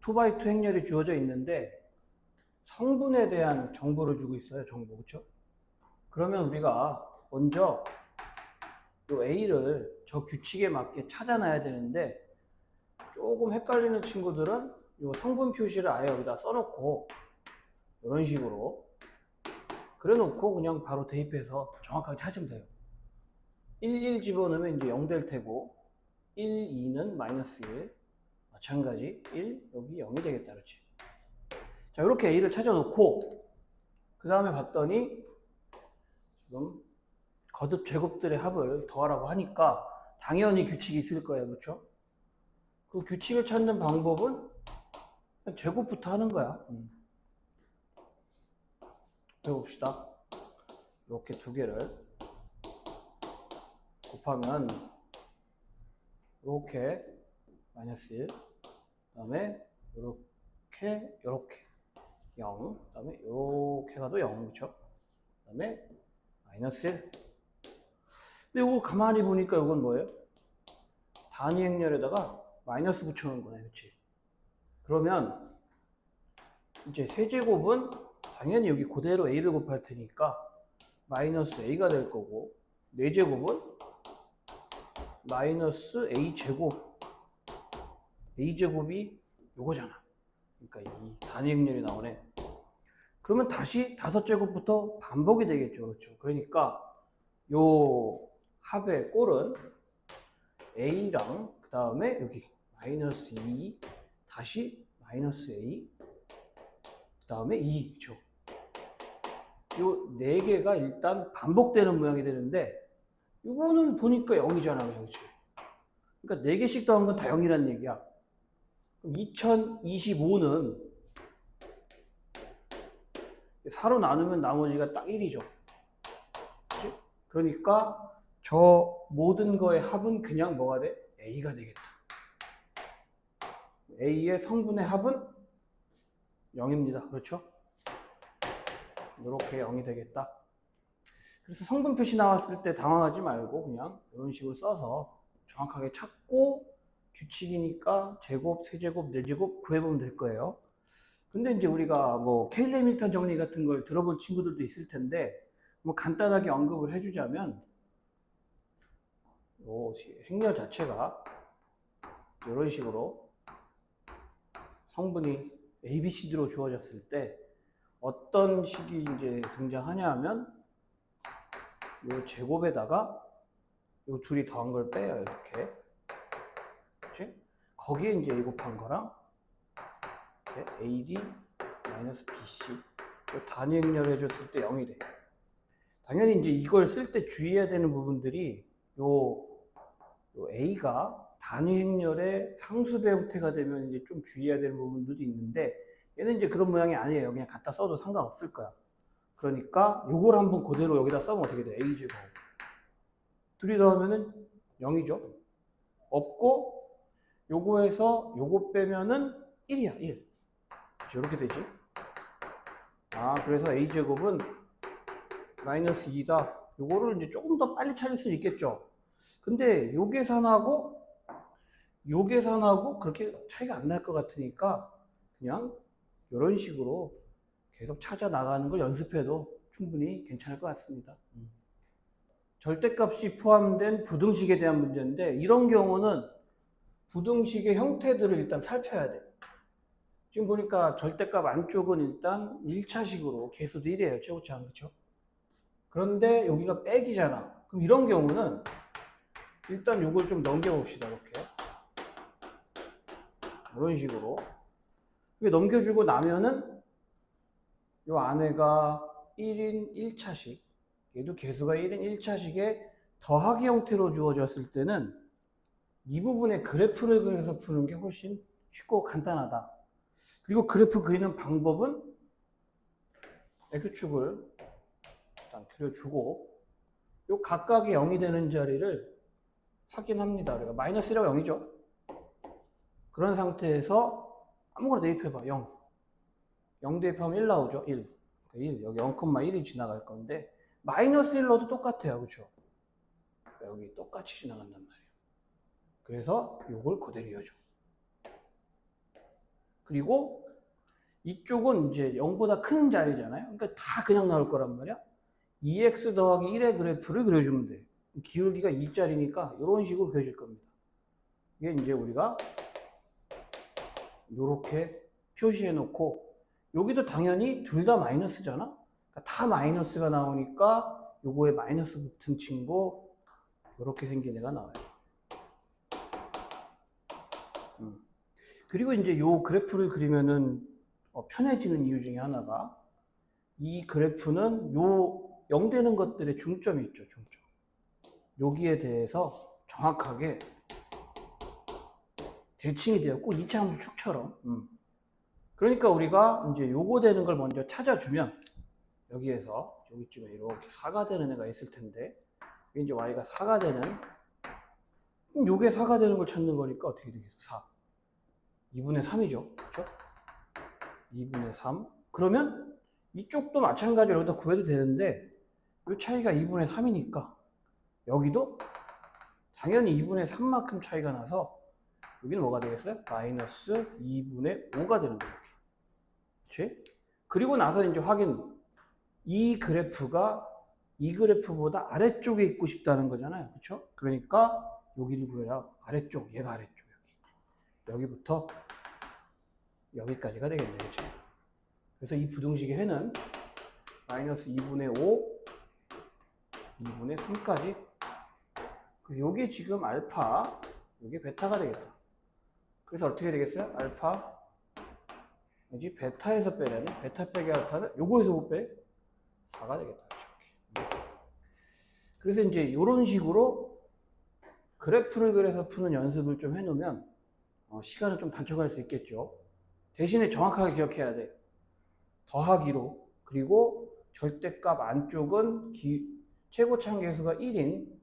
2x2 행렬이 주어져 있는데 성분에 대한 정보를 주고 있어요. 정보, 그렇죠? 그러면 우리가 먼저 이 A를 저 규칙에 맞게 찾아놔야 되는데, 조금 헷갈리는 친구들은 이 성분 표시를 아예 여기다 써놓고 이런 식으로 그래 놓고 그냥 바로 대입해서 정확하게 찾으면 돼요. 1 집어넣으면 이제 0 될 테고, 1, 2는 마이너스 1, 마찬가지 1, 여기 0이 되겠다. 그렇지? 자, 이렇게 A를 찾아놓고 그 다음에 봤더니 지금 거듭 제곱들의 합을 더하라고 하니까 당연히 규칙이 있을 거예요. 그렇죠? 그 규칙을 찾는 방법은 그냥 제곱부터 하는 거야. 해봅시다. 이렇게 두 개를 곱하면 이렇게 마이너스 1, 그 다음에 이렇게 0, 그 다음에 이렇게 가도 0, 그쵸? 그 다음에 마이너스 1. 근데 이거 가만히 보니까 이건 뭐예요? 단위 행렬에다가 마이너스 붙여놓은 거네, 그치? 그러면 이제 세제곱은 당연히 여기 그대로 A를 곱할 테니까 마이너스 A가 될 거고, 4제곱은 마이너스 A제곱, A제곱이 요거잖아. 그러니까 이 단위 행렬이 나오네. 그러면 다시 5제곱부터 반복이 되겠죠. 그렇죠? 그러니까 요 합의 꼴은 A랑 그 다음에 여기 마이너스 2, 다시 마이너스 A, 그 다음에 2, 그렇죠? 요 4개가 일단 반복되는 모양이 되는데, 이거는 보니까 0이잖아, 그렇지? 그러니까 4개씩 더한 건 다 0이란 얘기야. 그럼 2025는 4로 나누면 나머지가 딱 1이죠. 그치? 그러니까 저 모든 거의 합은 그냥 뭐가 돼? A가 되겠다. A의 성분의 합은 0입니다. 그렇죠? 이렇게 0이 되겠다. 그래서 성분 표시 나왔을 때 당황하지 말고 그냥 이런 식으로 써서 정확하게 찾고, 규칙이니까 제곱, 세제곱, 네제곱 구해보면 될 거예요. 근데 이제 우리가 뭐 케일레 밀턴 정리 같은 걸 들어본 친구들도 있을 텐데, 뭐 간단하게 언급을 해주자면, 요 행렬 자체가 이런 식으로 성분이 A, B, C, D로 주어졌을 때 어떤 식이 이제 등장하냐 하면, 요 제곱에다가 요 둘이 더한 걸 빼요. 이렇게. 그치? 거기에 이제 A 곱한 거랑 AD 마이너스 BC 단위 행렬 해줬을 때 0이 돼. 당연히 이제 이걸 쓸 때 주의해야 되는 부분들이 요 A가 단위 행렬의 상수배 형태가 되면 이제 좀 주의해야 되는 부분들도 있는데, 얘는 이제 그런 모양이 아니에요. 그냥 갖다 써도 상관없을 거야. 그러니까 요걸 한번 그대로 여기다 써면 어떻게 돼? A제곱. 둘이 더하면은 0이죠. 없고, 요거에서 요거 빼면은 1이야, 1. 이렇게 되지. 아, 그래서 A제곱은 마이너스 2다. 요거를 이제 조금 더 빨리 찾을 수 있겠죠. 근데 요 계산하고 요 계산하고 그렇게 차이가 안 날 것 같으니까 그냥 이런 식으로 계속 찾아 나가는 걸 연습해도 충분히 괜찮을 것 같습니다. 절대값이 포함된 부등식에 대한 문제인데, 이런 경우는 부등식의 형태들을 일단 살펴야 돼. 지금 보니까 절대값 안쪽은 일단 1차식으로 계수도 1이에요. 최고차항. 그렇죠? 그런데 여기가 빼기잖아. 그럼 이런 경우는 일단 이걸 좀 넘겨봅시다. 이렇게. 이런 식으로. 넘겨주고 나면은 이 안에가 1인 1차식, 얘도 계수가 1인 1차식에 더하기 형태로 주어졌을 때는 이 부분에 그래프를 그려서 푸는 게 훨씬 쉽고 간단하다. 그리고 그래프 그리는 방법은 X축을 일단 그려주고, 요 각각의 0이 되는 자리를 확인합니다. 우리가 마이너스 1하고 0이죠. 그런 상태에서 아무거나 대입해봐. 0. 0 대입하면 1 나오죠. 1. 1. 여기 0,1이 지나갈 건데, 마이너스 1 넣어도 똑같아요. 그렇죠? 여기 똑같이 지나간단 말이에요. 그래서 요걸 그대로 이어줘. 그리고 이쪽은 이제 0보다 큰 자리잖아요. 그러니까 다 그냥 나올 거란 말이야. 2x 더하기 1의 그래프를 그려주면 돼. 기울기가 2짜리니까 이런 식으로 그려질 겁니다. 이게 이제 우리가 이렇게 표시해 놓고, 여기도 당연히 둘 다 마이너스잖아. 그러니까 다 마이너스가 나오니까 요거에 마이너스 붙은 친구 이렇게 생긴 애가 나와요. 그리고 이제 요 그래프를 그리면은 편해지는 이유 중에 하나가, 이 그래프는 요 0 되는 것들의 중점이 있죠. 중점. 여기에 대해서 정확하게 대칭이 되어 꼭 2차 함수 축처럼. 그러니까 우리가 이제 요거 되는 걸 먼저 찾아주면, 여기에서 여기쯤에 이렇게 4가 되는 애가 있을 텐데, 이제 y가 4가 되는, 그럼 요게 4가 되는 걸 찾는 거니까 어떻게 되겠어? 4. 2분의 3이죠. 그렇죠? 2분의 3. 그러면 이쪽도 마찬가지로 여기다 구해도 되는데, 이 차이가 2분의 3이니까 여기도 당연히 2분의 3만큼 차이가 나서 여기는 뭐가 되겠어요? 마이너스 2분의 5가 되는 거예요. 그렇지? 그리고 나서 이제 확인, 이 그래프가 이 그래프보다 아래쪽에 있고 싶다는 거잖아요. 그렇죠? 그러니까 여기를 구해야 아래쪽, 얘가 아래쪽, 여기부터 여기까지가 되겠네요. 그렇죠? 그래서 이 부등식의 해는 마이너스 2분의 5, 2분의 3까지. 그래서 요게 지금 알파, 요게 베타가 되겠다. 그래서 어떻게 되겠어요? 알파, 이제 베타에서 빼려니? 베타 빼기 알파는 요거에서 못 빼? 4가 되겠다. 이렇게. 그래서 이제 이런 식으로 그래프를 그려서 푸는 연습을 좀 해놓으면 시간을 좀 단축할 수 있겠죠. 대신에 정확하게 기억해야 돼. 더하기로, 그리고 절대값 안쪽은 최고참 계수가 1인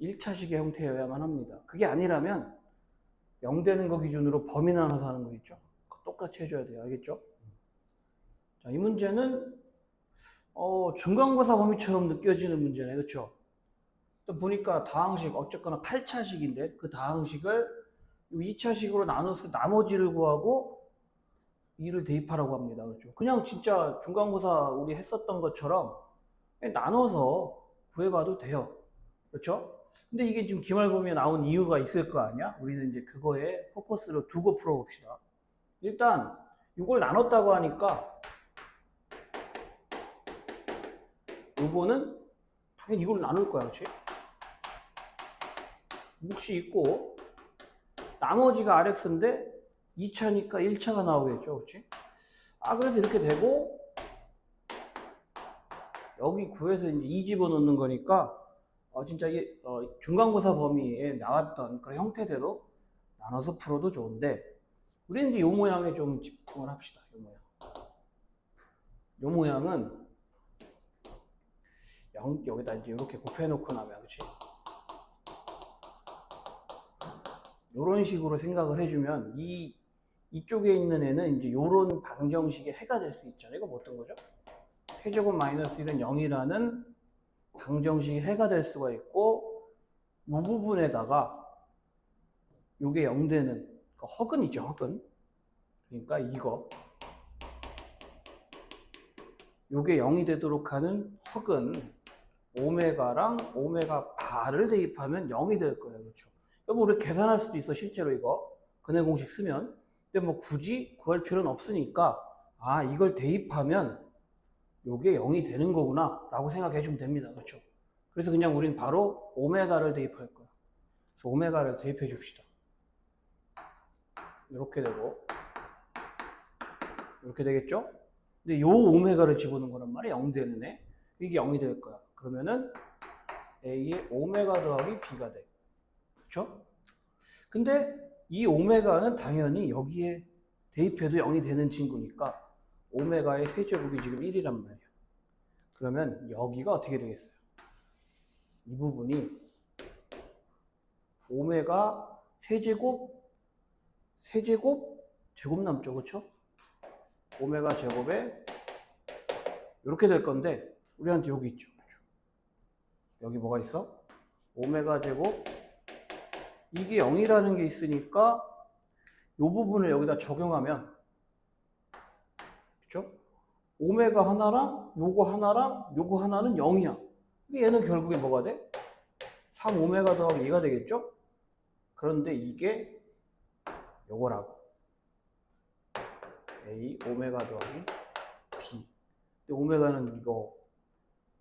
1차식의 형태여야만 합니다. 그게 아니라면 0 되는 거 기준으로 범위 나눠서 하는 거 있죠. 똑같이 해줘야 돼요. 알겠죠? 자, 이 문제는 중간고사 범위처럼 느껴지는 문제네. 그렇죠? 또 보니까 다항식 어쨌거나 8차식인데 그 다항식을 2차식으로 나눠서 나머지를 구하고 2를 대입하라고 합니다. 그렇죠? 그냥 진짜 중간고사 우리 했었던 것처럼 나눠서 구해봐도 돼요. 그렇죠? 근데 이게 지금 기말고민에 나온 이유가 있을 거 아니야? 우리는 이제 그거에 포커스를 두고 풀어봅시다. 일단 이걸 나눴다고 하니까 요거는 당연히 이걸 나눌 거야. 그렇지? 몫이 있고 나머지가 RX인데 2차니까 1차가 나오겠죠. 그렇지? 그래서 이렇게 되고 여기 구해서 이제 2 집어넣는 거니까 진짜 중간고사 범위에 나왔던 그런 형태대로 나눠서 풀어도 좋은데, 우리는 이제 요 모양에 좀 집중을 합시다. 요 모양. 요 모양은 여기다 이제 이렇게 곱해놓고 나면, 그치? 요런 식으로 생각을 해주면 이쪽에 있는 애는 이제 요런 방정식의 해가 될 수 있잖아요. 이거 뭐 어떤 거죠? 세제곱 마이너스 1은 0이라는 방정식의 해가 될 수가 있고, 이 부분에다가 요게 0 되는 허근이죠. 허근. 그러니까 이거 요게 0이 되도록 하는 허근 오메가랑 오메가 바를 대입하면 0이 될 거예요. 그렇죠? 뭐 우리 계산할 수도 있어. 실제로 이거 근해 공식 쓰면. 근데 뭐 굳이 구할 필요는 없으니까 이걸 대입하면 요게 0이 되는 거구나 라고 생각해 주면 됩니다. 그렇죠? 그래서 그냥 우린 바로 오메가를 대입할 거야. 그래서 오메가를 대입해 줍시다. 이렇게 되고 이렇게 되겠죠? 근데 요 오메가를 집어넣은 거란 말이야. 0 되는 애. 이게 0이 될 거야. 그러면은 A의 오메가 더하기 B가 돼. 그렇죠? 근데 이 오메가는 당연히 여기에 대입해도 0이 되는 친구니까 오메가의 세제곱이 지금 1이란 말이야. 그러면 여기가 어떻게 되겠어요? 이 부분이 오메가 세제곱 제곱 남죠. 그렇죠? 오메가 제곱에 이렇게 될 건데 우리한테 여기 있죠. 그렇죠? 여기 뭐가 있어? 오메가 제곱 이게 0이라는 게 있으니까 이 부분을 여기다 적용하면 그렇죠? 오메가 하나랑 요거 하나랑 요거 하나는 0이야. 얘는 결국에 뭐가 돼? 3오메가 더하기 2가 되겠죠? 그런데 이게 요거라고. A 오메가 더하기 B. 근데 오메가는 이거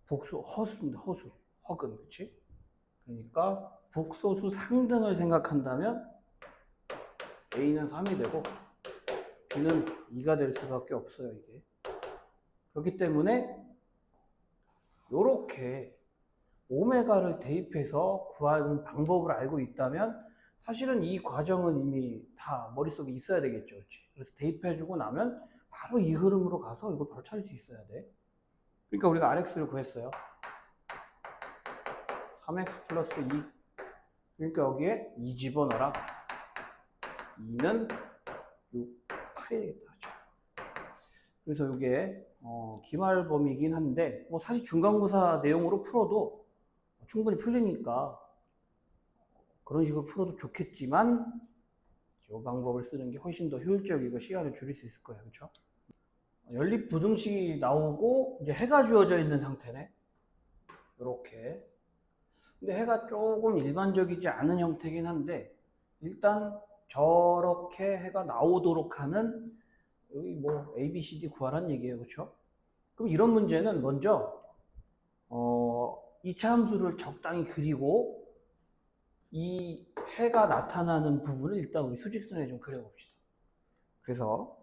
복수, 허수입니다. 허수. 허근. 그치? 그러니까 복소수 상등을 생각한다면 A는 3이 되고 B는 2가 될 수밖에 없어요, 이게. 그렇기 때문에 요렇게 오메가를 대입해서 구하는 방법을 알고 있다면 사실은 이 과정은 이미 다 머릿속에 있어야 되겠죠. 그렇지? 그래서 대입해주고 나면 바로 이 흐름으로 가서 이걸 바로 찾을 수 있어야 돼. 그러니까 우리가 RX를 구했어요. 3X 플러스 2. 그러니까 여기에 2 집어넣어라. 2는 6, 8이 되겠다. 그래서 이게 기말범위이긴 한데 뭐 사실 중간고사 내용으로 풀어도 충분히 풀리니까 그런 식으로 풀어도 좋겠지만 이 방법을 쓰는 게 훨씬 더 효율적이고 시간을 줄일 수 있을 거예요. 그렇죠? 연립부등식이 나오고 이제 해가 주어져 있는 상태네. 이렇게. 근데 해가 조금 일반적이지 않은 형태긴 한데 일단 저렇게 해가 나오도록 하는 여기 뭐 A, B, C, D 구하라는 얘기예요. 그렇죠? 그럼 이런 문제는 먼저 2차 함수를 적당히 그리고 이 해가 나타나는 부분을 일단 우리 수직선에 좀 그려봅시다. 그래서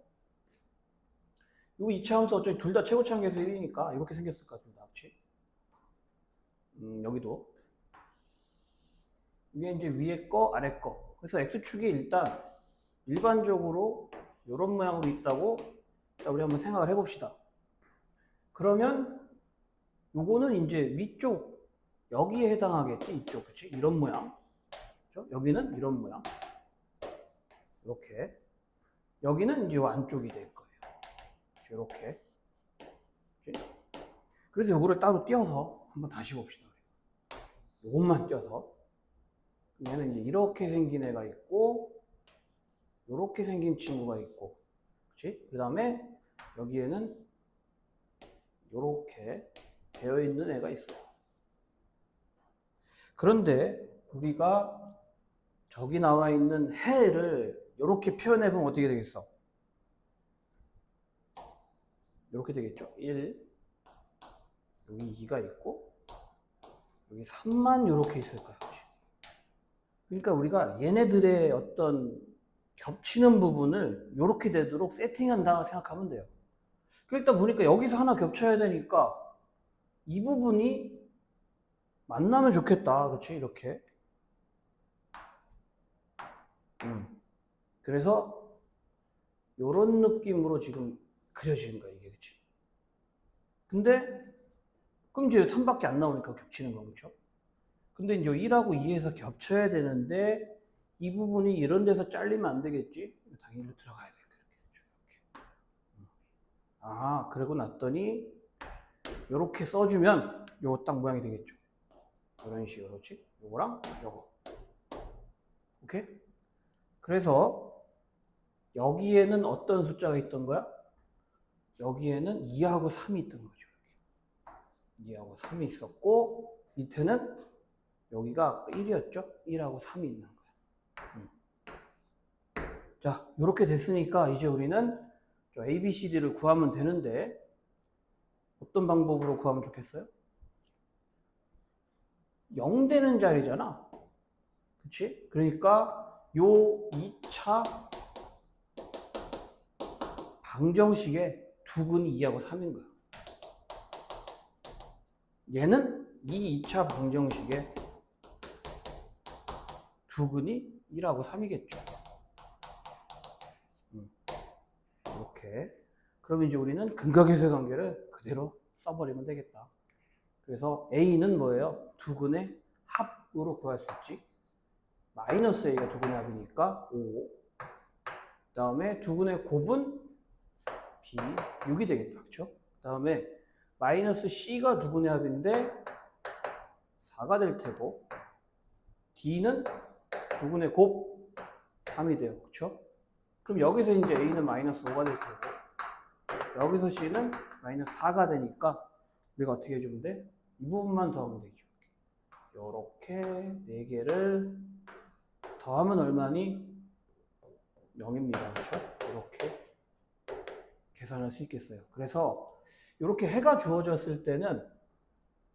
이 2차 함수 어차피 둘 다 최고차항계수 1이니까 이렇게 생겼을 것 같습니다. 그치? 여기도 이게 이제 위에 거 아래 거. 그래서 X축이 일단 일반적으로 이런 모양으로 있다고 우리 한번 생각을 해봅시다. 그러면 요거는 이제 위쪽 여기에 해당하겠지. 이쪽. 그치? 이런 모양. 그렇죠? 여기는 이런 모양. 이렇게. 여기는 이제 안쪽이 될 거예요. 이렇게. 그래서 요거를 따로 띄어서 한번 다시 봅시다. 요것만 띄어서. 얘는 이제 이렇게 생긴 애가 있고, 요렇게 생긴 친구가 있고, 그치? 그 다음에 여기에는 요렇게 되어 있는 애가 있어요. 그런데 우리가 저기 나와 있는 해를 요렇게 표현해보면 어떻게 되겠어? 요렇게 되겠죠? 1, 여기 2가 있고, 여기 3만 요렇게 있을 거야. 그러니까 우리가 얘네들의 어떤 겹치는 부분을 요렇게 되도록 세팅한다 생각하면 돼요. 일단 보니까 여기서 하나 겹쳐야 되니까 이 부분이 만나면 좋겠다. 그렇지? 이렇게. 그래서 요런 느낌으로 지금 그려지는 거야, 이게. 그치? 근데 그럼 이제 3밖에 안 나오니까 겹치는 거죠. 근데 이제 1하고 2에서 겹쳐야 되는데 이 부분이 이런 데서 잘리면 안 되겠지? 당연히 들어가야 돼. 이렇게. 아, 그러고 났더니 요렇게 써주면 요거 딱 모양이 되겠죠. 이런 식으로. 그렇지? 요거랑 요거. 오케이? 그래서 여기에는 어떤 숫자가 있던 거야? 여기에는 2하고 3이 있던 거죠. 이렇게. 2하고 3이 있었고 밑에는 여기가 1이었죠? 1하고 3이 있는 거야. 자, 이렇게 됐으니까 이제 우리는 A, B, C, D를 구하면 되는데 어떤 방법으로 구하면 좋겠어요? 0 되는 자리잖아. 그치? 그러니까 요 2차 방정식의 두근이 2하고 3인 거야. 얘는 이 2차 방정식의 두근이 1하고 3이겠죠. 이렇게. 그러면 이제 우리는 근각계수의 관계를 그대로 써버리면 되겠다. 그래서 A는 뭐예요? 두근의 합으로 구할 수 있지. 마이너스 A가 두근의 합이니까 5. 그 다음에 두근의 곱은 B, 6이 되겠다. 그렇죠? 그 다음에 마이너스 C가 두근의 합인데 4가 될 테고 D는 두근의 곱 3이 돼요. 그렇죠? 그럼 여기서 이제 A는 마이너스 5가 될 테고 여기서 C는 마이너스 4가 되니까 우리가 어떻게 해주면 돼? 이 부분만 더하면 되죠. 요렇게 4개를 더하면 얼마니? 0입니다. 그렇죠? 이렇게 계산할 수 있겠어요. 그래서 이렇게 해가 주어졌을 때는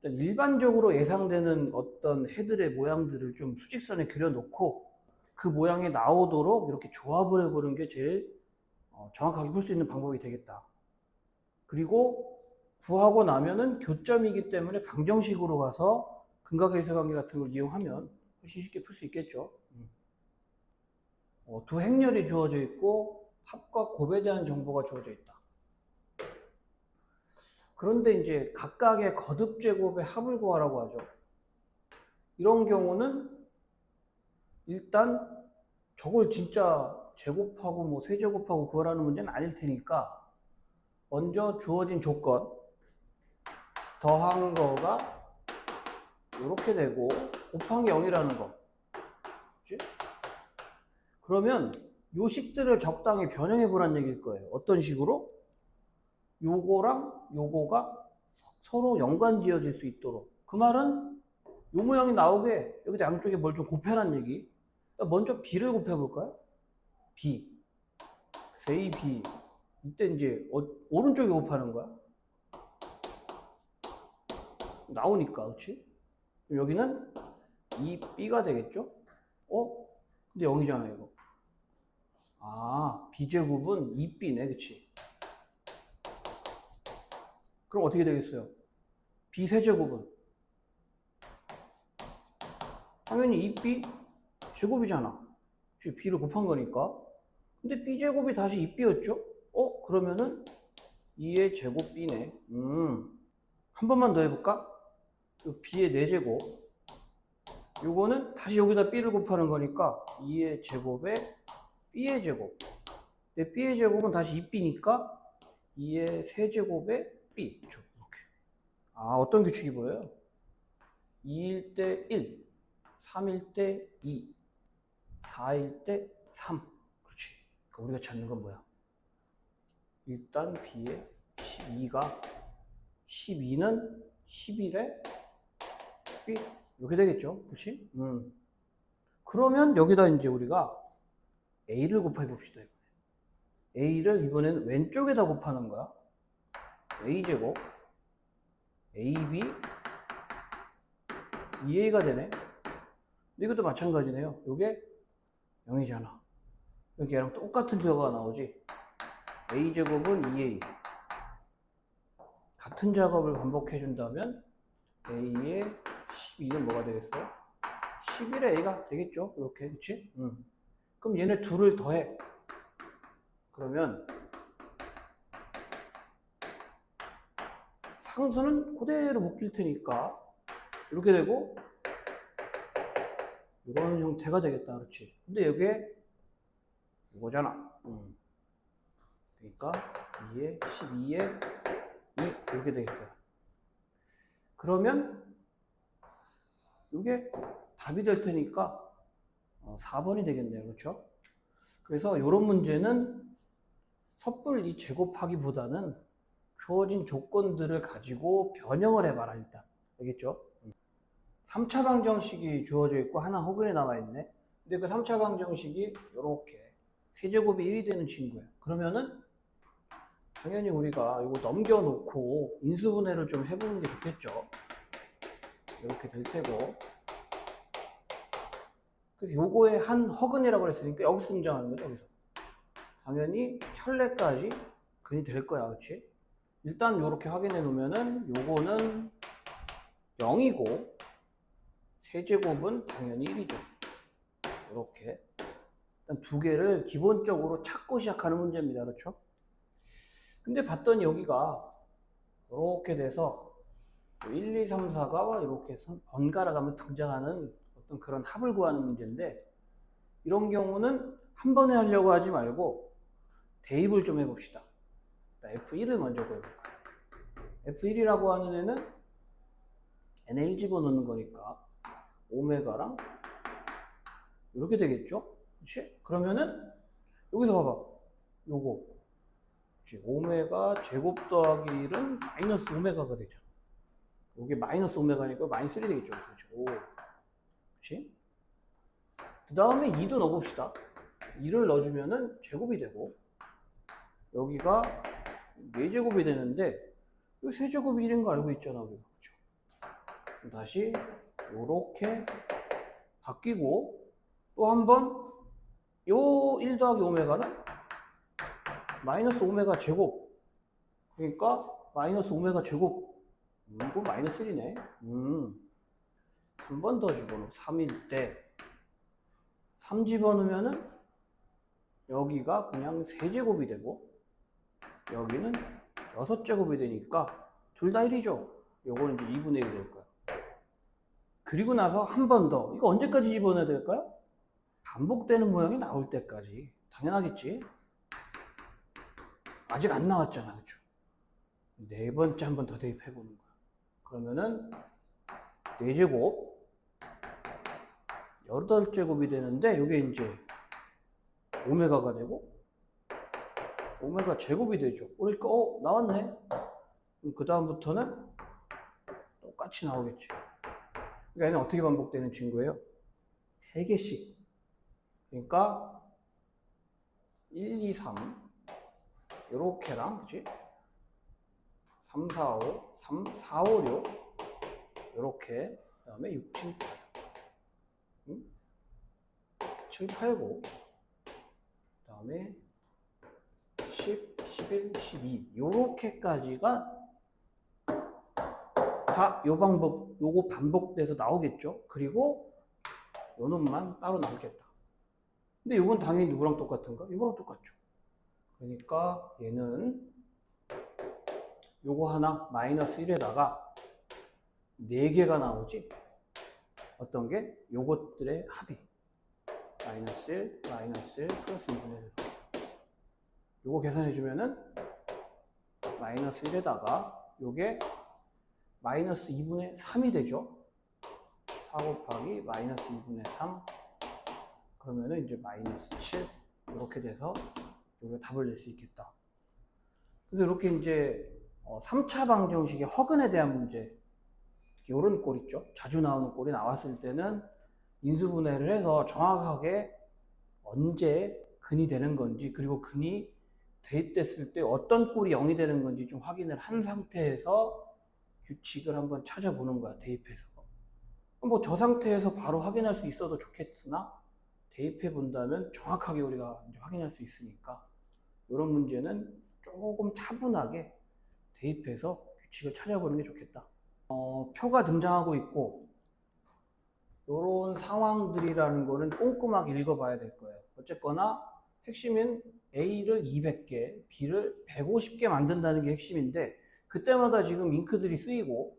일반적으로 예상되는 어떤 해들의 모양들을 좀 수직선에 그려놓고 그 모양이 나오도록 이렇게 조합을 해보는 게 제일 정확하게 볼 수 있는 방법이 되겠다. 그리고 구하고 나면은 교점이기 때문에 방정식으로 가서 근각계수관계 같은 걸 이용하면 훨씬 쉽게 풀 수 있겠죠. 두 행렬이 주어져 있고 합과 곱에 대한 정보가 주어져 있다. 그런데 이제 각각의 거듭 제곱의 합을 구하라고 하죠. 이런 경우는 일단 저걸 진짜 제곱하고 뭐 세제곱하고 구하라는 문제는 아닐 테니까 먼저 주어진 조건 더한 거가 이렇게 되고 곱한 게 0이라는 거. 그치? 그러면 요 식들을 적당히 변형해 보란 얘기일 거예요. 어떤 식으로? 요거랑 요거가 서로 연관 지어질 수 있도록. 그 말은 요 모양이 나오게 여기다 양쪽에 뭘 좀 곱해란 얘기. 먼저 B를 곱해볼까요? B. A, B. 이때 이제 오른쪽에 곱하는 거야. 나오니까, 그렇지? 그럼 여기는 2B가 되겠죠? 근데 0이잖아, 이거. 아, B제곱은 2B네, 그치? 그럼 어떻게 되겠어요? B 세제곱은? 당연히 2B 제곱이잖아. B를 곱한 거니까. 근데 B제곱이 다시 2B였죠? 그러면은 2의 제곱 B네. 한 번만 더 해볼까? B의 4제곱. 요거는 다시 여기다 B를 곱하는 거니까 2의 제곱에 B의 제곱. 근데 B의 제곱은 다시 2B니까 2의 세제곱에 B. 그렇죠? 이렇게. 아, 어떤 규칙이 보여요? 2일 때 1, 3일 때 2, 4일 때 3. 그렇지. 그러니까 우리가 찾는 건 뭐야? 일단 B의 12가 12는 11에 B 이렇게 되겠죠. 그렇지? 그러면 여기다 이제 우리가 A를 곱해 봅시다. A를 이번에는 왼쪽에다 곱하는 거야. A제곱 AB 2A가 되네. 근데 이것도 마찬가지네요. 요게 0이잖아. 여기 얘랑 똑같은 결과가 나오지. A제곱은 2A. 같은 작업을 반복해 준다면 A의 12는 뭐가 되겠어요? 11의 A가 되겠죠. 이렇게. 그치? 그럼 얘네 둘을 더해. 그러면 상수는 그대로 묶일 테니까 이렇게 되고 이런 형태가 되겠다. 그렇지? 근데 이게 이거잖아. 그러니까 2에 12에 2 이렇게 되겠어요. 그러면 이게 답이 될 테니까 4번이 되겠네요. 그렇죠? 그래서 이런 문제는 섣불리 제곱하기보다는 주어진 조건들을 가지고 변형을 해봐라. 일단 알겠죠? 3차 방정식이 주어져 있고 하나 허근에 나와 있네. 근데 그 3차 방정식이 이렇게 세제곱이 1이 되는 친구예요. 그러면은 당연히 우리가 이거 넘겨놓고 인수분해를 좀 해보는 게 좋겠죠. 이렇게 될 테고. 그래서 요거의 한 허근이라고 했으니까 여기서 등장하는 거죠. 여기서 당연히 혈례까지 근이 될 거야. 그렇지? 일단 이렇게 확인해 놓으면은 요거는 0이고 세제곱은 당연히 1이죠. 이렇게 일단 두 개를 기본적으로 찾고 시작하는 문제입니다. 그렇죠? 근데 봤더니 여기가 이렇게 돼서 1, 2, 3, 4가 이렇게 번갈아 가면 등장하는 어떤 그런 합을 구하는 문제인데 이런 경우는 한 번에 하려고 하지 말고 대입을 좀 해봅시다. F1을 먼저 구해볼까요? F1이라고 하는 애는 n에 1 집어넣는 거니까 오메가랑 이렇게 되겠죠? 그렇지? 그러면은 여기서 봐봐. 요거 그치? 오메가 제곱 더하기 1은 마이너스 오메가가 되잖아. 여기 마이너스 오메가니까 마이너스 3 되겠죠. 그렇죠? 그치? 그 다음에 2도 넣어봅시다. 2를 넣어주면은 제곱이 되고, 여기가 4제곱이 되는데, 이 세제곱이 1인 거 알고 있잖아, 우리가. 그렇죠? 다시, 요렇게 바뀌고, 또 한 번, 요 1 더하기 오메가는 마이너스 오메가 제곱. 그러니까, 마이너스 오메가 제곱. 이거 마이너스 1이네. 한 번 더 집어넣어. 3일 때. 3 집어넣으면은, 여기가 그냥 세제곱이 되고, 여기는 6제곱이 되니까 둘 다 1이죠. 요거는 이제 2분의 1이 될 거야. 그리고 나서 한 번 더. 이거 언제까지 집어넣어야 될까요? 반복되는 모양이 나올 때까지. 당연하겠지. 아직 안 나왔잖아. 그쵸? 네 번째 한 번 더 대입해 보는 거야. 그러면은 4제곱 8제곱이 되는데 이게 이제 오메가가 되고 오메가 제곱이 되죠. 그러니까 나왔네. 그 다음부터는 똑같이 나오겠지. 그러니까 얘는 어떻게 반복되는 친구예요? 3개씩. 그러니까 1, 2, 3 요렇게랑 그치? 3, 4, 5 3, 4, 5, 6 요렇게 그 다음에 6, 7, 8 7, 8, 9 그 다음에 10, 11, 12 요렇게까지가 다 요 방법, 요거 반복돼서 나오겠죠. 그리고 요 놈만 따로 나오겠다. 근데 요건 당연히 누구랑 똑같은가? 이거랑 똑같죠. 그러니까 얘는 요거 하나 마이너스 1에다가 4개가 나오지. 어떤 게? 요것들의 합이 마이너스 1, 마이너스 1, 플러스 2분의 1. 요거 계산해주면은 마이너스 1에다가 요게 마이너스 2분의 3이 되죠. 4 곱하기 마이너스 2분의 3 그러면은 이제 마이너스 7 이렇게 돼서 요게 답을 낼 수 있겠다. 그래서 이렇게 이제 3차 방정식의 허근에 대한 문제 이런 꼴 있죠. 자주 나오는 꼴이 나왔을 때는 인수분해를 해서 정확하게 언제 근이 되는 건지 그리고 근이 대입됐을 때 어떤 꼴이 0이 되는 건지 좀 확인을 한 상태에서 규칙을 한번 찾아보는 거야. 대입해서. 뭐 저 상태에서 바로 확인할 수 있어도 좋겠으나 대입해 본다면 정확하게 우리가 이제 확인할 수 있으니까 이런 문제는 조금 차분하게 대입해서 규칙을 찾아보는 게 좋겠다. 표가 등장하고 있고 이런 상황들이라는 거는 꼼꼼하게 읽어봐야 될 거예요. 어쨌거나 핵심은 A를 200개, B를 150개 만든다는 게 핵심인데 그때마다 지금 잉크들이 쓰이고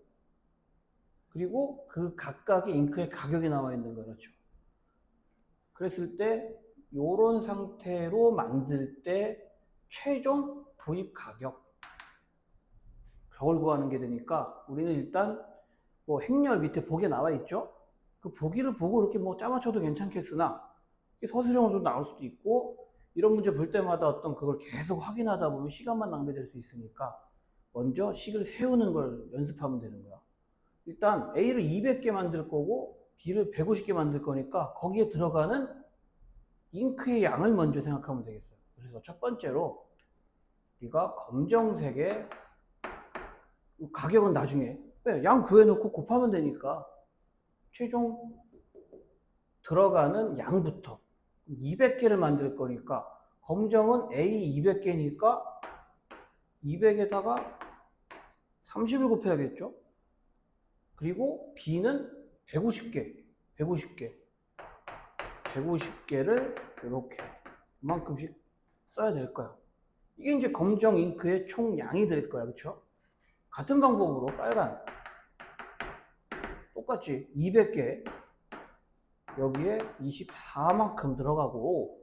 그리고 그 각각의 잉크의 가격이 나와 있는 거죠. 그랬을 때 이런 상태로 만들 때 최종 도입 가격 저걸 구하는 게 되니까 우리는 일단 뭐 행렬 밑에 보기에 나와 있죠. 그 보기를 보고 이렇게 뭐 짜맞춰도 괜찮겠으나 서술형으로 나올 수도 있고 이런 문제 볼 때마다 어떤 그걸 계속 확인하다 보면 시간만 낭비될 수 있으니까 먼저 식을 세우는 걸 연습하면 되는 거야. 일단 A를 200개 만들 거고 B를 150개 만들 거니까 거기에 들어가는 잉크의 양을 먼저 생각하면 되겠어요. 그래서 첫 번째로 우리가 검정색의 가격은 나중에 양 구해놓고 곱하면 되니까 최종 들어가는 양부터 200개를 만들 거니까 검정은 A 200개니까 200에다가 30을 곱해야겠죠. 그리고 B는 150개를 이렇게 이만큼씩 써야 될 거야. 이게 이제 검정 잉크의 총 양이 될 거야. 그렇죠? 같은 방법으로 빨간 똑같이 200개 여기에 24만큼 들어가고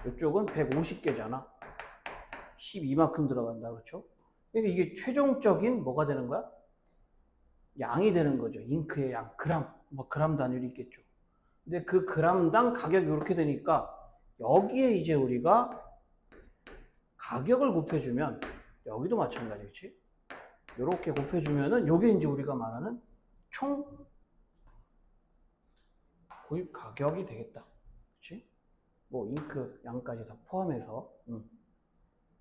이쪽은 150개잖아. 12만큼 들어간다. 그렇죠? 그러니까 이게 최종적인 뭐가 되는 거야? 양이 되는 거죠. 잉크의 양, 그램, 뭐 그램 단위로 있겠죠. 근데 그 그램당 가격이 이렇게 되니까 여기에 이제 우리가 가격을 곱해주면 여기도 마찬가지, 그렇지? 이렇게 곱해주면은 요게 이제 우리가 말하는 총 구입 가격이 되겠다, 그렇지? 뭐 잉크 양까지 다 포함해서.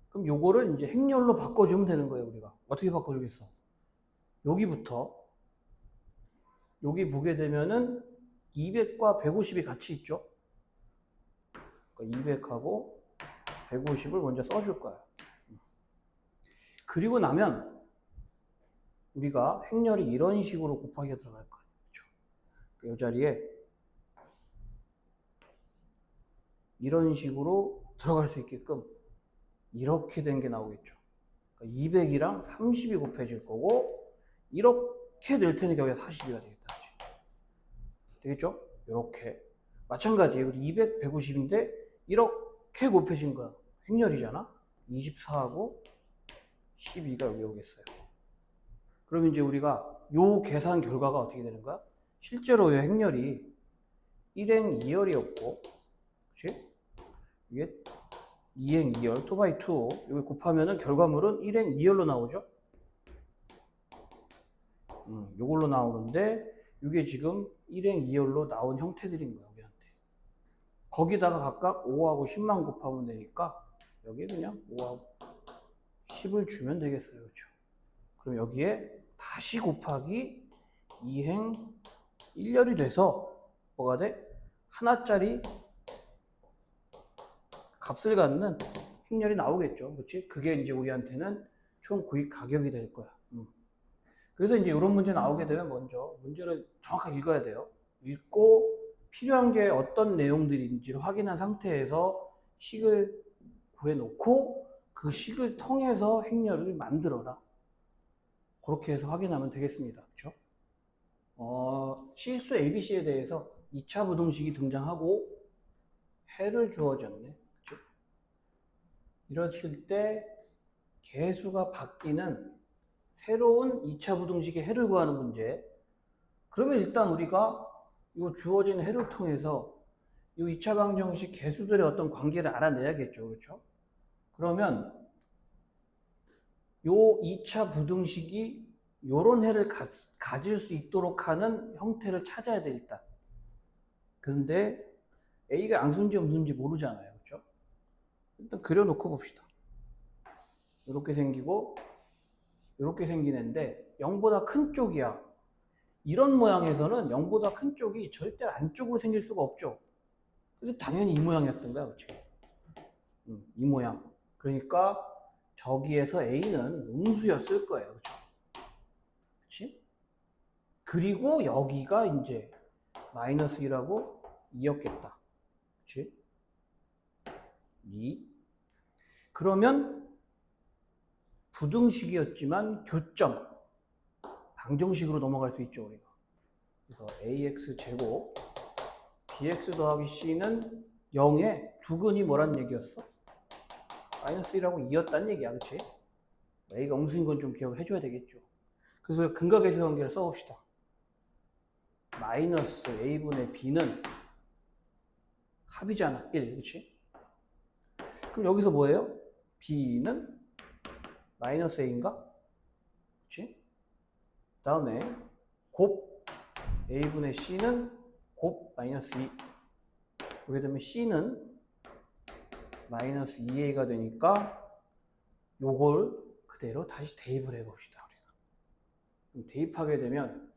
그럼 요거를 이제 행렬로 바꿔주면 되는 거예요. 우리가 어떻게 바꿔주겠어? 여기부터 여기 보게 되면은 200과 150이 같이 있죠. 그러니까 200하고 150을 먼저 써줄 거야. 그리고 나면 우리가 행렬이 이런 식으로 곱하기가 들어갈 거야. 그렇죠? 이 자리에 이런 식으로 들어갈 수 있게끔 이렇게 된 게 나오겠죠. 그러니까 200이랑 30이 곱해질 거고 이렇게 될 테니 여기가 42가 되겠다. 그치? 되겠죠? 이렇게 마찬가지예요. 200, 150인데 이렇게 곱해진 거야. 행렬이잖아. 24하고 12가 여기 오겠어요. 그러면 이제 우리가 요 계산 결과가 어떻게 되는 거야? 실제로 이 행렬이 1행 2열이었고, 그치? 이게 2행 2열, 2x2, 여기 곱하면은 결과물은 1행 2열로 나오죠? 요걸로 나오는데, 이게 지금 1행 2열로 나온 형태들인 거예요, 우리한테. 거기다가 각각 5하고 10만 곱하면 되니까, 여기에 그냥 5하고 10을 주면 되겠어요, 그렇죠? 그럼 여기에 다시 곱하기 2행 1열이 돼서, 뭐가 돼? 하나짜리 값을 갖는 행렬이 나오겠죠. 그렇지? 그게 이제 우리한테는 총 구입 가격이 될 거야. 그래서 이제 이런 문제 나오게 되면 먼저 문제를 정확하게 읽어야 돼요. 읽고 필요한 게 어떤 내용들인지를 확인한 상태에서 식을 구해놓고 그 식을 통해서 행렬을 만들어라. 그렇게 해서 확인하면 되겠습니다. 그렇죠? 실수 ABC에 대해서 2차 부등식이 등장하고 해를 주어졌네. 이랬을 때 개수가 바뀌는 새로운 2차 부등식의 해를 구하는 문제. 그러면 일단 우리가 이 주어진 해를 통해서 이 2차 방정식 개수들의 어떤 관계를 알아내야겠죠. 그렇죠? 그러면 이 2차 부등식이 이런 해를 가질 수 있도록 하는 형태를 찾아야 돼, 일단. 근데 A가 양수인지 음수인지 모르잖아요. 그렇죠? 일단 그려놓고 봅시다. 이렇게 생기고 이렇게 생긴 애인데 0보다 큰 쪽이야. 이런 모양에서는 0보다 큰 쪽이 절대 안쪽으로 생길 수가 없죠. 그래서 당연히 이 모양이었던 거야. 그렇죠? 이 모양. 그러니까 저기에서 A는 음수였을 거예요. 그렇죠? 그렇지? 그리고 여기가 이제 마이너스 1하고 2였겠다. 그렇지? 2. 그러면 부등식이었지만 교점, 방정식으로 넘어갈 수 있죠, 우리가. 그래서 ax 제곱 bx 더하기 c는 0에 두근이 뭐란 얘기였어? 마이너스 1하고 2였단 얘기야, 그치? a가 음수인 건 좀 기억을 해줘야 되겠죠. 그래서 근각계수 관계를 써봅시다. 마이너스 a분의 b는 합이잖아, 1, 그치? 그럼 여기서 뭐예요? b는 마이너스 a인가? 그치? 다음에 곱 a분의 c는 곱 마이너스 2. 그렇게 되면 c는 마이너스 2a가 되니까 요걸 그대로 다시 대입을 해봅시다. 우리가. 그럼 대입하게 되면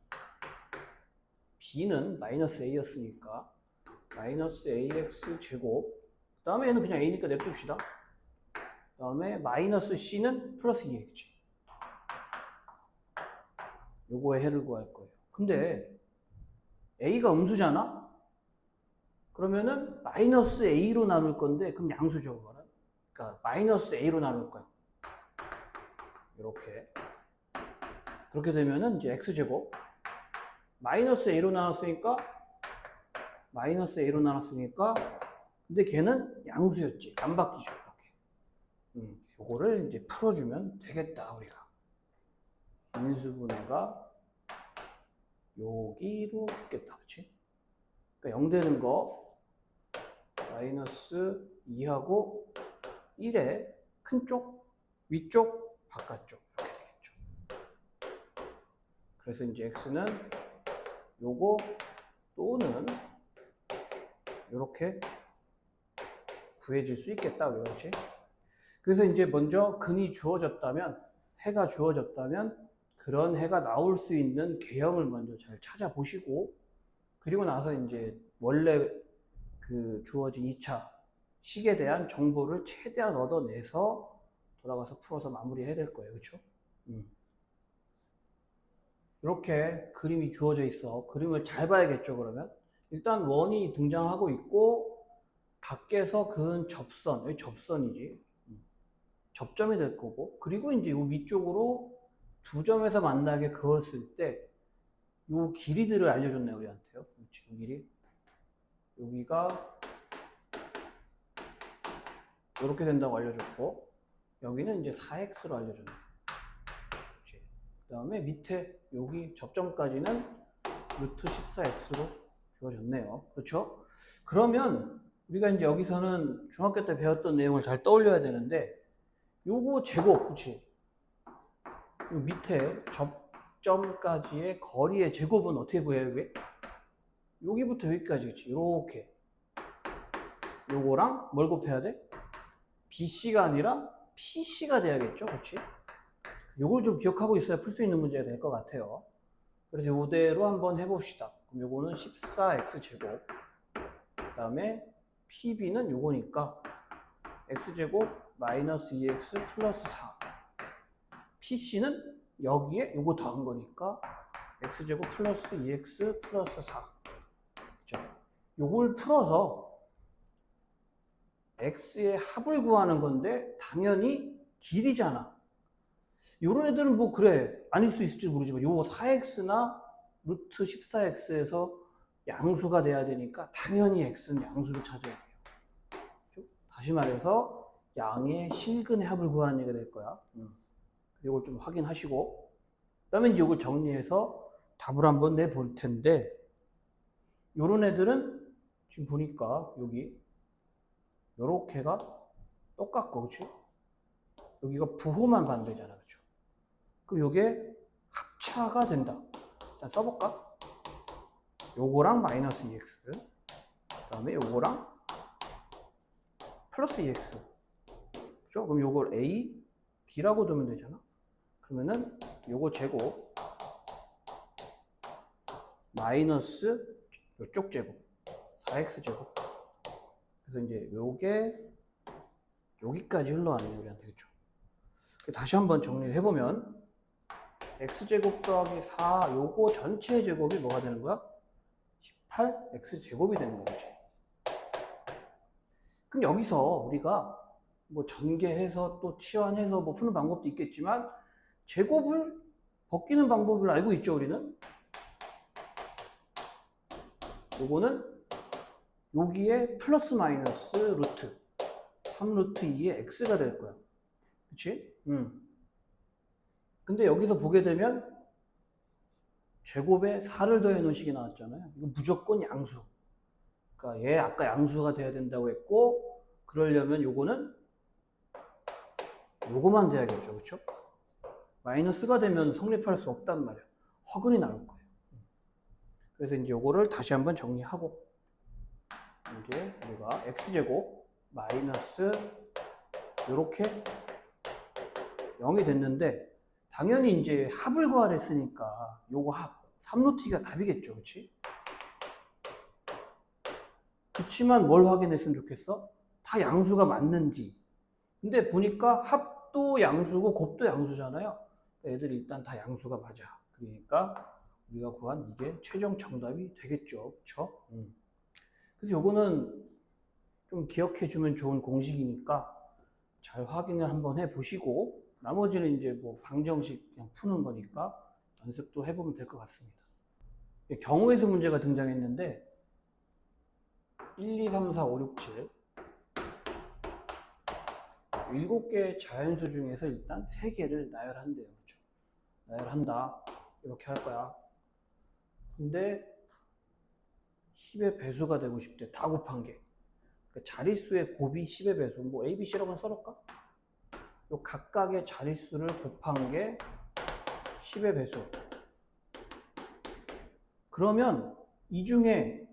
b는 마이너스 a였으니까 마이너스 ax 제곱, 그 다음에 얘는 그냥 a니까 냅둡시다. 그 다음에 마이너스 c는 플러스 2a겠지. 요거의 해를 구할 거예요. 근데 a가 음수잖아? 그러면은 마이너스 a로 나눌 건데 그럼 양수죠, 그거는. 그러니까 마이너스 a로 나눌 거야. 이렇게. 그렇게 되면은 이제 x제곱 마이너스 a로 나눴으니까 근데 걔는 양수였지. 안 바뀌죠. 이렇게. 요거를 이제 풀어주면 되겠다, 우리가. 인수분해가 여기로 있겠다, 그치? 그러니까 0 되는 거 마이너스 2하고 1에 큰 쪽, 위쪽, 바깥쪽 이렇게 되겠죠. 그래서 이제 x는 요거 또는 이렇게 구해질 수 있겠다. 왜 그렇지? 그래서 이제 먼저 근이 주어졌다면, 해가 주어졌다면 그런 해가 나올 수 있는 개형을 먼저 잘 찾아보시고, 그리고 나서 이제 원래 그 주어진 2차 식에 대한 정보를 최대한 얻어내서 돌아가서 풀어서 마무리해야 될 거예요. 그렇죠? 이렇게 그림이 주어져 있어. 그림을 잘 봐야겠죠. 그러면 일단 원이 등장하고 있고, 밖에서 그은 접선, 여기 접선이지, 접점이 될 거고, 그리고 이제 이 위쪽으로 두 점에서 만나게 그었을 때 이 길이들을 알려줬네요, 우리한테요. 이 길이, 여기가 이렇게 된다고 알려줬고, 여기는 이제 4x로 알려줬네요. 그 다음에 밑에 여기 접점까지는 루트 14x로 주어졌네요. 그렇죠? 그러면 우리가 이제 여기서는 중학교 때 배웠던 내용을 잘 떠올려야 되는데, 요거 제곱, 그치? 요 밑에 접점까지의 거리의 제곱은 어떻게 구해요, 이게? 여기부터 여기까지, 그치? 요렇게. 요거랑 뭘 곱해야 돼? BC가 아니라 PC가 돼야겠죠, 그치? 요걸 좀 기억하고 있어야 풀 수 있는 문제가 될 것 같아요. 그래서 요대로 한번 해봅시다. 그럼 요거는 14x제곱, 그 다음에 PB는 요거니까 x제곱 마이너스 2x 플러스 4. PC는 여기에 요거 더한 거니까 x제곱 플러스 2x 플러스 4. 그죠? 요걸 풀어서 x의 합을 구하는 건데, 당연히 길이잖아. 요런 애들은 뭐 그래, 아닐 수 있을지 모르지만 요 4x나 루트 14x에서 양수가 돼야 되니까 당연히 x는 양수를 찾아야 돼요. 다시 말해서 양의 실근의 합을 구하는 얘기가 될 거야. 이걸 좀 확인하시고, 그다음에 이제 이걸 정리해서 답을 한번 내볼 텐데, 요런 애들은 지금 보니까 여기 요렇게가 똑같고, 그렇죠? 여기가 부호만 반대잖아, 그렇죠? 그럼 요게 합차가 된다. 자, 써볼까? 요거랑 마이너스 2x, 그 다음에 요거랑 플러스 2x, 그렇죠? 그럼 요걸 a, b라고 두면 되잖아. 그러면은 요거 제곱 마이너스 요쪽 제곱 4x 제곱. 그래서 이제 요게 여기까지 흘러왔네요, 우리한테. 그렇죠? 다시 한번 정리를 해보면 x제곱 더하기 4 요거 전체 제곱이 뭐가 되는 거야? 18x제곱이 되는 거지. 그럼 여기서 우리가 뭐 전개해서 또 치환해서 뭐 푸는 방법도 있겠지만, 제곱을 벗기는 방법을 알고 있죠, 우리는? 요거는 여기에 플러스 마이너스 루트 3루트 2의 x가 될 거야. 그치? 근데 여기서 보게 되면 제곱에 4를 더해 놓은 식이 나왔잖아요. 이거 무조건 양수. 그러니까 얘 아까 양수가 돼야 된다고 했고, 그러려면 요거는 요거만 돼야겠죠. 그쵸? 마이너스가 되면 성립할 수 없단 말이야. 화근이 나올 거예요. 그래서 이제 요거를 다시 한번 정리하고, 이제 우리가 x제곱 마이너스 요렇게 0이 됐는데, 당연히 이제 합을 구하랬으니까 요거 합 3루트가 답이겠죠. 그치? 그치만 뭘 확인했으면 좋겠어? 다 양수가 맞는지. 근데 보니까 합도 양수고 곱도 양수잖아요. 애들이 일단 다 양수가 맞아. 그러니까 우리가 구한 이게 최종 정답이 되겠죠. 그쵸? 그래서 요거는 좀 기억해 주면 좋은 공식이니까 잘 확인을 한번 해 보시고, 나머지는 이제 뭐 방정식 그냥 푸는 거니까 연습도 해보면 될 것 같습니다. 경우의 수 문제가 등장했는데, 1, 2, 3, 4, 5, 6, 7 7개의 자연수 중에서 일단 3개를 나열한대요. 그렇죠? 나열한다. 이렇게 할 거야. 근데 10의 배수가 되고 싶대. 다 곱한 게. 그러니까 자릿수의 곱이 10의 배수. 뭐 A, B, C라고 써놓을까? 요 각각의 자릿수를 곱한 게 10의 배수. 그러면 이 중에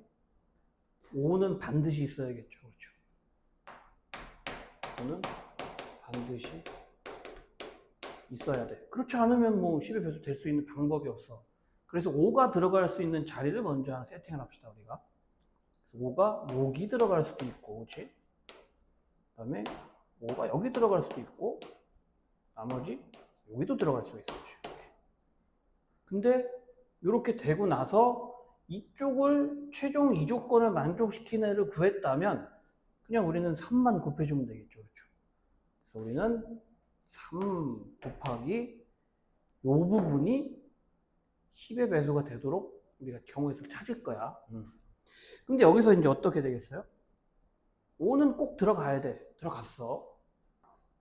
5는 반드시 있어야겠죠. 그렇죠? 5는 반드시 있어야 돼. 그렇지 않으면 뭐 10의 배수 될 수 있는 방법이 없어. 그래서 5가 들어갈 수 있는 자리를 먼저 하나 세팅을 합시다, 우리가. 그래서 5가 여기 들어갈 수도 있고, 그렇지? 그 다음에 5가 여기 들어갈 수도 있고, 나머지 여기도 들어갈 수가 있어. 이렇게. 근데 이렇게 되고 나서 이쪽을 최종 이 조건을 만족시키는 애를 구했다면 그냥 우리는 3만 곱해주면 되겠죠. 그렇죠? 그래서 우리는 3 곱하기 요 부분이 10의 배수가 되도록 우리가 경우의 수를 찾을 거야. 근데 여기서 이제 어떻게 되겠어요? 5는 꼭 들어가야 돼. 들어갔어.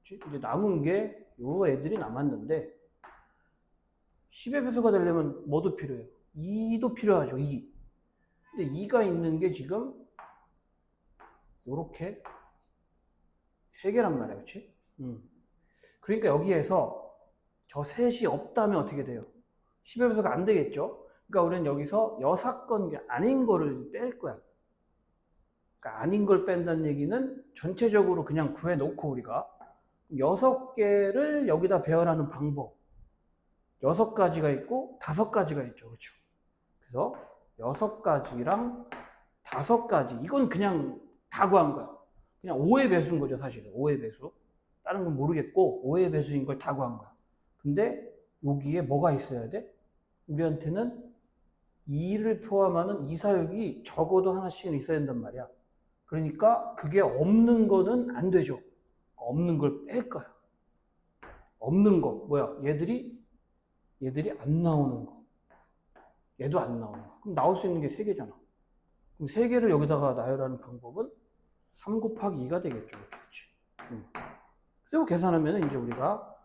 이제 남은 게 요 애들이 남았는데 10의 배수가 되려면 뭐도 필요해요? 2도 필요하죠. 2. 근데 2가 있는 게 지금 요렇게 3개란 말이야. 그치? 그러니까 여기에서 저 셋이 없다면 어떻게 돼요? 10의 배수가 안 되겠죠? 그러니까 우리는 여기서 여사건 게 아닌 거를 뺄 거야. 그러니까 아닌 걸 뺀다는 얘기는 전체적으로 그냥 구해놓고 우리가 6개를 여기다 배열하는 방법. 6가지가 있고 5가지가 있죠. 그렇죠? 그래서 6가지랑 5가지. 이건 그냥 다 구한 거야. 그냥 5의 배수인 거죠, 사실은. 5의 배수. 다른 건 모르겠고 5의 배수인 걸 다 구한 거야. 근데 여기에 뭐가 있어야 돼? 우리한테는 2를 포함하는 이사역이 적어도 하나씩은 있어야 된단 말이야. 그러니까 그게 없는 거는 안 되죠. 없는 걸 뺄 거야. 없는 거. 뭐야? 얘들이 안 나오는 거. 얘도 안 나오는 거. 그럼 나올 수 있는 게 3개잖아. 그럼 3개를 여기다가 나열하는 방법은 3 곱하기 2가 되겠죠. 그렇지? 그리고 계산하면 이제 우리가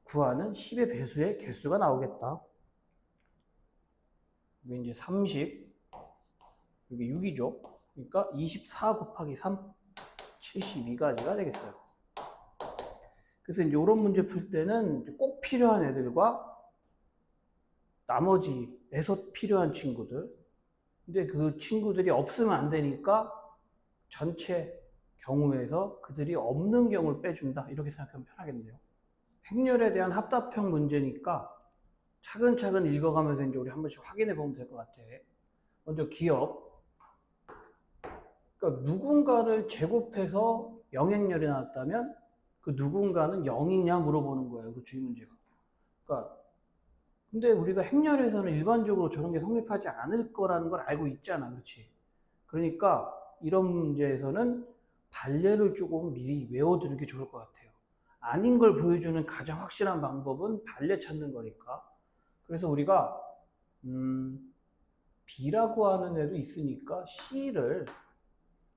구하는 10의 배수의 개수가 나오겠다. 여기 이제 30, 여기 6이죠. 그러니까 24 곱하기 3, 72가지가 되겠어요. 그래서 이제 이런 문제 풀 때는 꼭 필요한 애들과 나머지에서 필요한 친구들. 근데 그 친구들이 없으면 안 되니까 전체 경우에서 그들이 없는 경우를 빼준다. 이렇게 생각하면 편하겠네요. 행렬에 대한 합답형 문제니까 차근차근 읽어가면서 이제 우리 한 번씩 확인해 보면 될 것 같아. 먼저 기억. 그러니까 누군가를 제곱해서 영행렬이 나왔다면 그 누군가는 0이냐 물어보는 거예요. 그렇죠, 이 문제가. 그러니까 근데 우리가 행렬에서는 일반적으로 저런 게 성립하지 않을 거라는 걸 알고 있잖아. 그렇지? 그러니까 이런 문제에서는 발례를 조금 미리 외워두는 게 좋을 것 같아요. 아닌 걸 보여주는 가장 확실한 방법은 발례 찾는 거니까. 그래서 우리가 B라고 하는 애도 있으니까 C를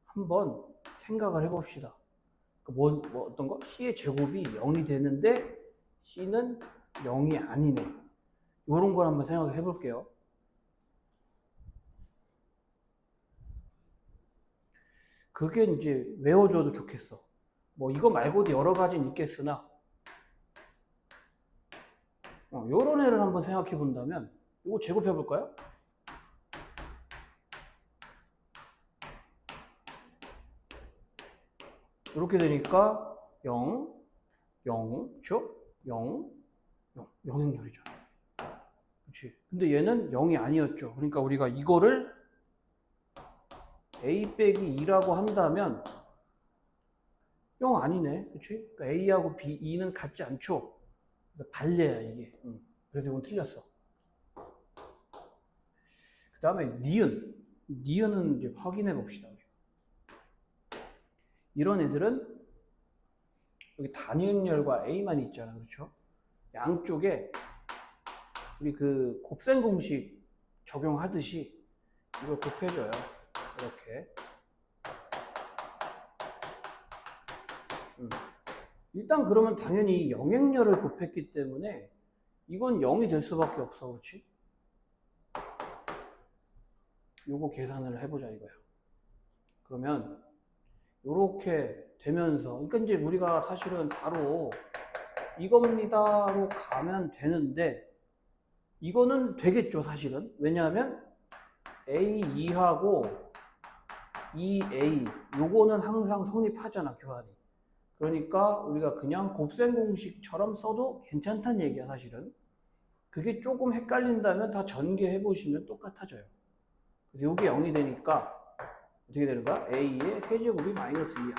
한번 생각을 해봅시다. 뭐 어떤 거? C의 제곱이 0이 되는데 C는 0이 아니네. 이런 걸 한번 생각해 볼게요. 그게 이제 외워줘도 좋겠어. 뭐 이거 말고도 여러 가지는 있겠으나 요런 애를 한번 생각해 본다면 이거 제곱해 볼까요? 이렇게 되니까 0, 0, 그렇죠? 0, 0, 0행렬이잖아. 그렇지? 근데 얘는 0이 아니었죠. 그러니까 우리가 이거를 A 빼기 2라고 한다면 0 아니네. 그렇지? 그러니까 A하고 B, 2는 같지 않죠. 그러니까 발레야 이게. 그래서 이건 틀렸어. 그 다음에 니은. 니은은 이제 확인해 봅시다. 이런 애들은 여기 단위행렬과 A만 있잖아. 그렇죠? 양쪽에 우리 그 곱셈 공식 적용하듯이 이걸 곱해줘요. 이렇게. 일단 그러면 당연히 영행렬을 곱했기 때문에 이건 0이 될 수밖에 없어. 그렇지? 요거 계산을 해보자 이거야. 그러면 요렇게 되면서 그러니까 이제 우리가 사실은 바로 이겁니다로 가면 되는데 이거는 되겠죠 사실은. 왜냐하면 A2하고 2A 요거는 항상 성립하잖아 교환이. 그러니까 우리가 그냥 곱셈 공식처럼 써도 괜찮다는 얘기야 사실은. 그게 조금 헷갈린다면 다 전개해 보시면 똑같아져요. 그래서 이게 0이 되니까 어떻게 되는 거야? A의 세제곱이 마이너스 2야.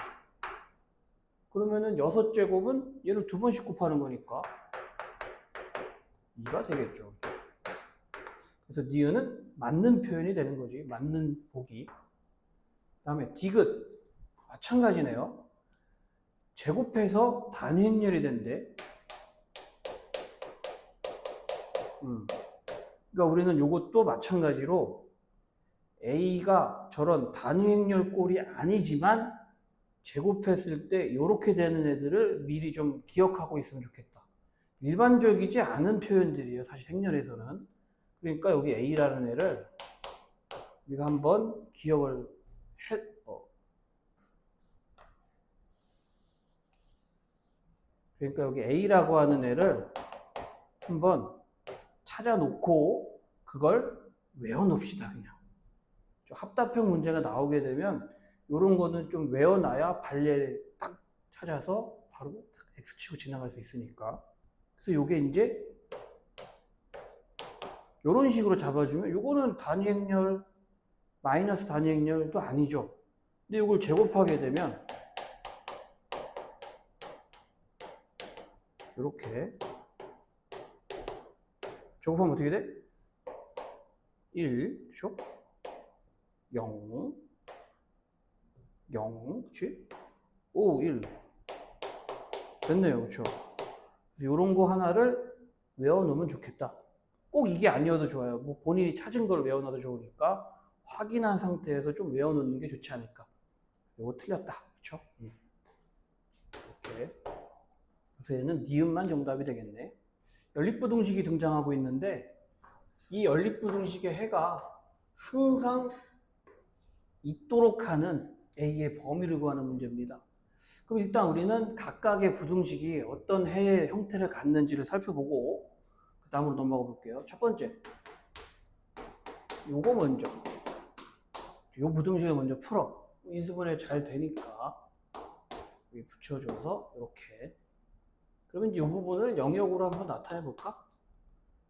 그러면은 6제곱은 얘를 2번씩 곱하는 거니까 2가 되겠죠. 그래서 니은은 맞는 표현이 되는 거지. 맞는 보기. 그 다음에 디귿 마찬가지네요. 제곱해서 단위 행렬이 된대. 그러니까 우리는 이것도 마찬가지로 A가 저런 단위 행렬 꼴이 아니지만 제곱했을 때 이렇게 되는 애들을 미리 좀 기억하고 있으면 좋겠다. 일반적이지 않은 표현들이에요. 사실 행렬에서는. 그러니까 여기 A라는 애를 우리가 한번 기억을 그러니까 여기 A라고 하는 애를 한번 찾아놓고 그걸 외워놓읍시다. 그냥 합답형 문제가 나오게 되면 이런 거는 좀 외워놔야 발레 딱 찾아서 바로 X 치고 지나갈 수 있으니까. 그래서 이게 이제 이런 식으로 잡아주면 이거는 단위 행렬 마이너스 단위 행렬도 아니죠. 근데 이걸 제곱하게 되면 이렇게 제곱하면 어떻게 돼? 1, 그쵸? 0, 0, 그치? 5, 1. 됐네요, 그쵸? 이런 거 하나를 외워놓으면 좋겠다. 꼭 이게 아니어도 좋아요. 뭐 본인이 찾은 걸 외워놔도 좋으니까 확인한 상태에서 좀 외워놓는 게 좋지 않을까. 이거 틀렸다, 그쵸? 이렇게. 그래서 얘는 니은만 정답이 되겠네. 연립부등식이 등장하고 있는데 이 연립부등식의 해가 항상 있도록 하는 A의 범위를 구하는 문제입니다. 그럼 일단 우리는 각각의 부등식이 어떤 해의 형태를 갖는지를 살펴보고 그 다음으로 넘어가 볼게요. 첫 번째, 요거 먼저 요 부등식을 먼저 풀어. 인수분해 잘 되니까 여기 붙여줘서 이렇게. 그러면 이제 이 부분을 영역으로 한번 나타내 볼까?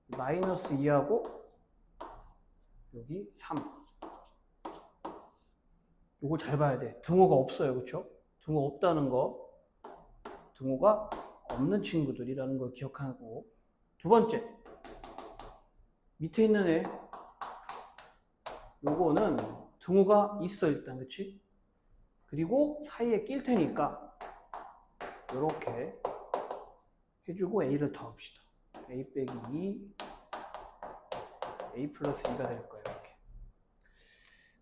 마이너스 2하고 여기 3. 요걸 잘 봐야 돼. 등호가 없어요. 그쵸? 등호 없다는 거. 등호가 없는 친구들이라는 걸 기억하고. 두 번째. 밑에 있는 애. 요거는 등호가 있어 일단. 그치? 그리고 사이에 낄 테니까 요렇게 해주고 A를 더합시다. A 빼기 2 A 플러스 2가 될 거예요. 이렇게.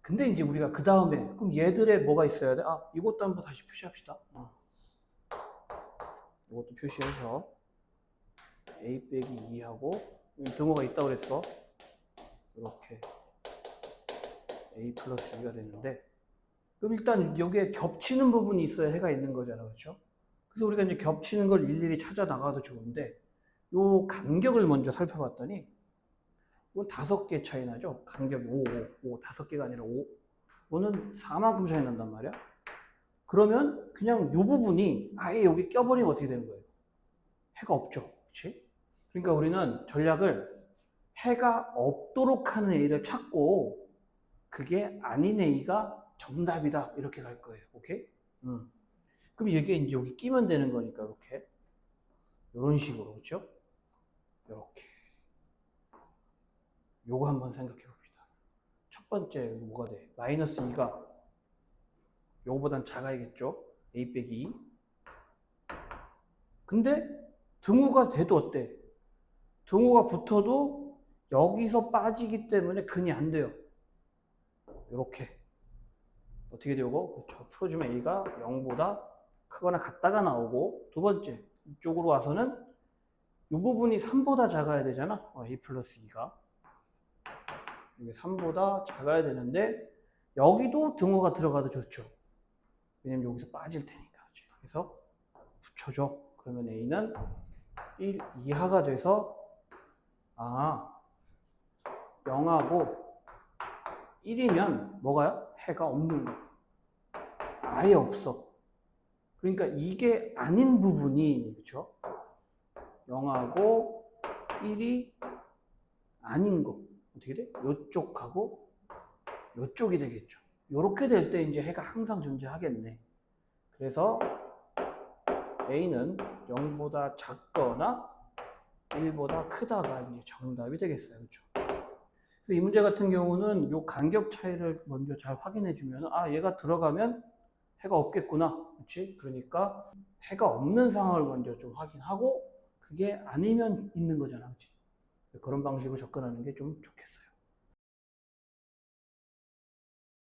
근데 이제 우리가 그 다음에 그럼 얘들의 뭐가 있어야 돼? 아, 이것도 한번 다시 표시합시다. 이것도 표시해서 A 빼기 2하고 등호가 있다고 그랬어. 이렇게 A 플러스 2가 되는데 그럼 일단 여기에 겹치는 부분이 있어야 해가 있는 거잖아. 그렇죠? 그래서 우리가 이제 겹치는 걸 일일이 찾아 나가도 좋은데 요 간격을 먼저 살펴봤더니 이건 5개 차이 나죠? 간격이 5, 5개가 아니라 5. 이거는 4만큼 차이 난단 말이야. 그러면 그냥 요 부분이 아예 여기 껴버리면 어떻게 되는 거예요? 해가 없죠. 그치? 그러니까 우리는 전략을 해가 없도록 하는 A를 찾고 그게 아닌 A가 정답이다. 이렇게 갈 거예요. 오케이? 그럼 이게 이제 여기 끼면 되는 거니까 이렇게. 이런 식으로. 그렇죠? 이렇게. 요거 한번 생각해 봅시다. 첫 번째 뭐가 돼? 마이너스 2가 요거보단 작아야겠죠? A 빼기 2. 근데 등호가 돼도 어때? 등호가 붙어도 여기서 빠지기 때문에 근이 안 돼요. 이렇게. 어떻게 되고? 그렇죠. 풀어주면 A가 0보다 크거나 같다가 나오고 두 번째 이쪽으로 와서는 이 부분이 3보다 작아야 되잖아. A 플러스 2가. 이게 3보다 작아야 되는데 여기도 등호가 들어가도 좋죠. 왜냐면 여기서 빠질 테니까. 그래서 붙여줘. 그러면 A는 1 이하가 돼서 0하고 1이면 뭐가요? 해가 없는 거. 아예 없어. 그러니까 이게 아닌 부분이, 그쵸? 0하고 1이 아닌 거. 어떻게 돼? 요쪽하고 요쪽이 되겠죠. 요렇게 될 때 이제 해가 항상 존재하겠네. 그래서 A는 0보다 작거나 1보다 크다가 이제 정답이 되겠어요. 그렇죠? 이 문제 같은 경우는 요 간격 차이를 먼저 잘 확인해 주면 얘가 들어가면 해가 없겠구나. 그렇지? 그러니까 해가 없는 상황을 먼저 좀 확인하고 그게 아니면 있는 거잖아. 그렇지? 그런 방식으로 접근하는 게 좀 좋겠어요.